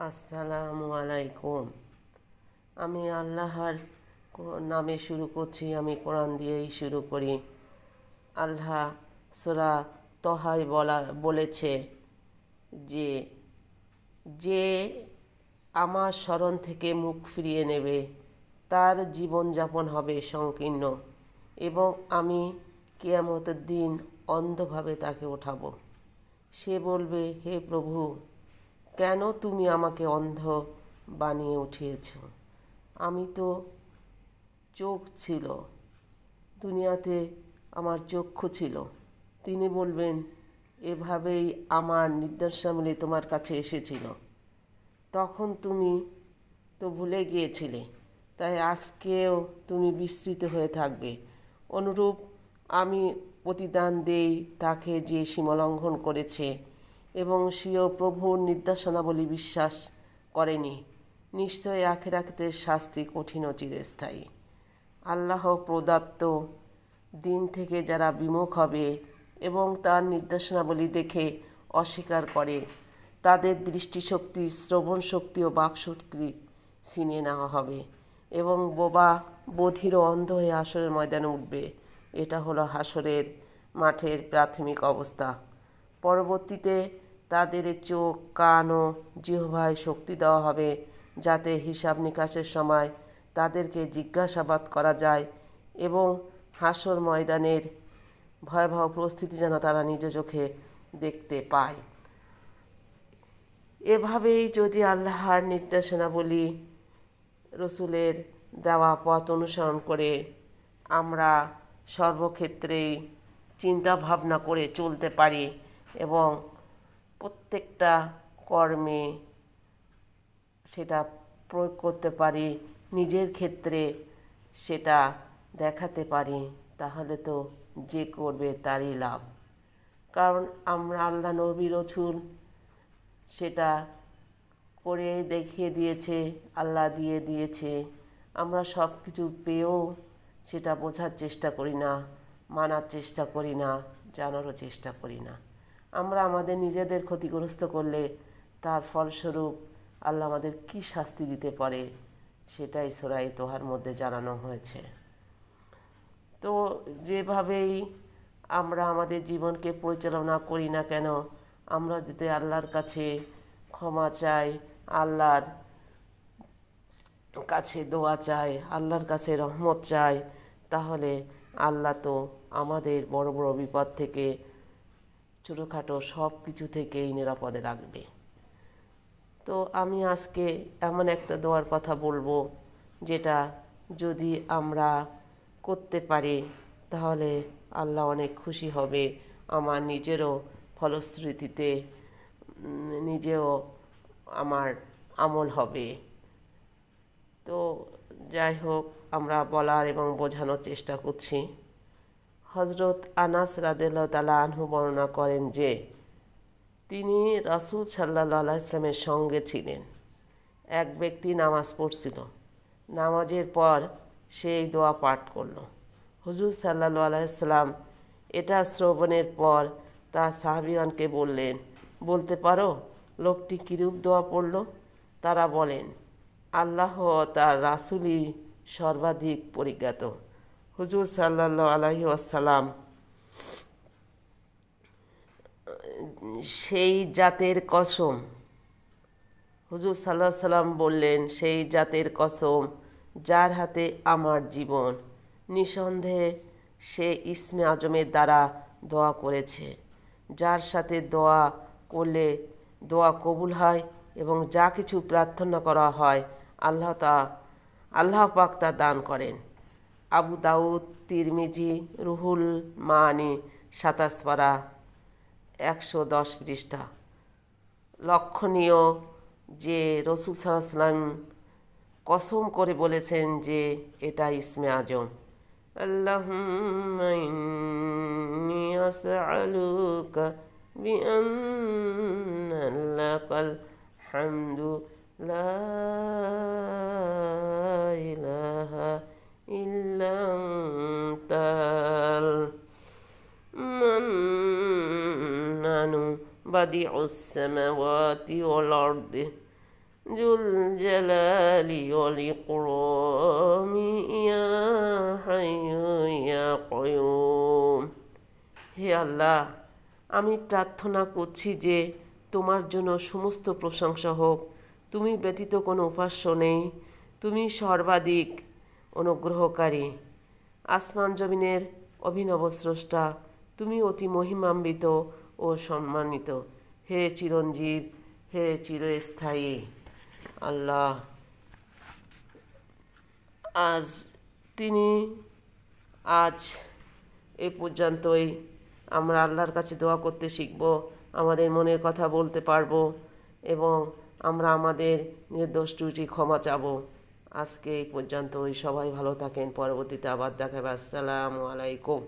আসসালামু আলাইকুম। আমি আল্লাহর নামে শুরু করছি। আমি কোরআন দিয়েই শুরু করি। আল্লাহ সূরা তহায় বলেছে যে যে আমার স্মরণ থেকে মুখ ফিরিয়ে নেবে তার জীবনযাপন হবে সংকীর্ণ এবং আমি কিয়ামতের দিন অন্ধভাবে তাকে ওঠাবো। সে বলবে, হে প্রভু, কেন তুমি আমাকে অন্ধ বানিয়ে উঠিয়েছ? আমি তো চোখ ছিল, দুনিয়াতে আমার চক্ষু ছিল। তিনি বলবেন, এভাবেই আমার নির্দেশাবলী তোমার কাছে এসেছিল, তখন তুমি তো ভুলে গিয়েছিলে, তাই আজকেও তুমি বিস্মৃত হয়ে থাকবে। অনুরূপ আমি প্রতিদান দেই তাকে যে সীমালঙ্ঘন করেছে এবং স্বীয় প্রভুর নির্দেশনাবলী বিশ্বাস করেনি। নিশ্চয়ই আখিরাতের শাস্তি কঠিন ও চিরস্থায়ী। আল্লাহ প্রদত্ত দিন থেকে যারা বিমুখ হবে এবং তার নির্দেশনাবলী দেখে অস্বীকার করে, তাদের দৃষ্টিশক্তি, শ্রবণ শক্তি ও বাকশক্তি ছিনিয়ে নেওয়া হবে এবং বোবা বধির ও অন্ধ হয়ে হাসরের ময়দানে উঠবে। এটা হলো হাসরের মাঠের প্রাথমিক অবস্থা। পরবর্তীতে তাদের চোখ, কান ও জিহ্বায় শক্তি দেওয়া হবে, যাতে হিসাব নিকাশের সময় তাদেরকে জিজ্ঞাসাবাদ করা যায় এবং হাসর ময়দানের ভয়াবহ পরিস্থিতি যেন তারা নিজ চোখে দেখতে পায়। এভাবেই যদি আল্লাহর নির্দেশনাবলী, রসুলের দেওয়া পথ অনুসরণ করে আমরা সর্বক্ষেত্রেই চিন্তা ভাবনা করে চলতে পারি এবং প্রত্যেকটা কর্মে সেটা প্রয়োগ করতে পারি, নিজের ক্ষেত্রে সেটা দেখাতে পারি, তাহলে তো যে করবে তারই লাভ। কারণ আমরা আল্লাহ নবী রসুল সেটা করে দেখিয়ে দিয়েছে, আল্লাহ দিয়ে দিয়েছে। আমরা সব কিছু পেয়েও সেটা বোঝার চেষ্টা করি না, মানার চেষ্টা করি না, জানারও চেষ্টা করি না। আমরা আমাদের নিজেদের ক্ষতিগ্রস্ত করলে তার ফলস্বরূপ আল্লাহ আমাদের কী শাস্তি দিতে পারে সেটাই সূরা তহার মধ্যে জানানো হয়েছে। তো যেভাবেই আমরা আমাদের জীবনকে পরিচালনা করি না কেন, আমরা যদি আল্লাহর কাছে ক্ষমা চাই, আল্লাহর কাছে দোয়া চাই, আল্লাহর কাছে রহমত চাই, তাহলে আল্লাহ তো আমাদের বড় বড় বিপদ থেকে, ছোটোখাটো সব কিছু থেকেই নিরাপদে রাখবে। তো আমি আজকে এমন একটা দোয়ার কথা বলবো, যেটা যদি আমরা করতে পারি তাহলে আল্লাহ অনেক খুশি হবে। আমার নিজেরও ফলশ্রুতিতে নিজেও আমার আমল হবে। তো যাই হোক, আমরা বলার এবং বোঝানোর চেষ্টা করছি। হযরত আনাস রাদিয়াল্লাহু তাআলা আনহু বর্ণনা করেন যে তিনি রাসূল সাল্লাল্লাহু আলাইহি ওয়াসাল্লামের সঙ্গে ছিলেন। এক ব্যক্তি নামাজ পড়ছিল। নামাজের পর সেই দোয়া পাঠ করল। হুজুর সাল্লাল্লাহু আলাইহি ওয়াসাল্লাম এটা শ্রবণের পর তার সাহাবীগণকে বললেন, বলতে পারো লোকটি কিরূপ দোয়া পড়ল? তারা বলেন, আল্লাহ তার রাসূলই সর্বাধিক পরিজ্ঞাত। হুজুর সাল্লাল্লাহু আলাইহি ওয়াসাল্লাম সেই জাতের কসম, হুজুর সাল্লাল্লাহু আলাইহি ওয়াসাল্লাম বললেন, সেই জাতের কসম যার হাতে আমার জীবন, নিঃসন্দেহে সে ইসমে আজমের দ্বারা দোয়া করেছে, যার সাথে দোয়া করলে দোয়া কবুল হয় এবং যা কিছু প্রার্থনা করা হয় আল্লাহ পাক তা দান করেন। আবু দাউদ, তিরমিজি, রুহুল মানি 27 পারা 110 পৃষ্ঠা। লক্ষণীয় যে রাসূল সাল্লাল্লাহু আলাইহি ওয়াসাল্লাম কসম করে বলেছেন যে এটা ইসমে আজম। আল্লাহুম্মা ইন্নী আসআলুকা বিআন্না লাকাল হামদু লা ইলাহা ইল্লা আনতাল মান্নানু বাদিউস সামাওয়াতি ওয়াল আরদি জুল জালালি ওয়াল ইকরাম ইয়া হাইয়্যু ইয়া কাইয়্যুম। হে আল্লাহ, আমি প্রার্থনা করছি যে তোমার জন্য সমস্ত প্রশংসা হোক। তুমি ব্যতীত কোনো উপাস্য নেই। তুমি সর্বাধিক অনুগ্রহকারী, আসমান জমিনের অভিনব স্রষ্টা। তুমি অতি মহিমান্বিত ও সম্মানিত। হে চিরঞ্জীব, হে চিরস্থায়ী আল্লাহ। আজ এ পর্যন্তই। আমরা আল্লাহর কাছে দোয়া করতে শিখব, আমাদের মনের কথা বলতে পারবো এবং আমরা আমাদের নির্দোষ ত্রুটি ক্ষমা চাবো। আজকে এই পর্যন্তই। সবাই ভালো থাকেন, পরবর্তীতে আবার দেখা হবে। আসসালামু আলাইকুম।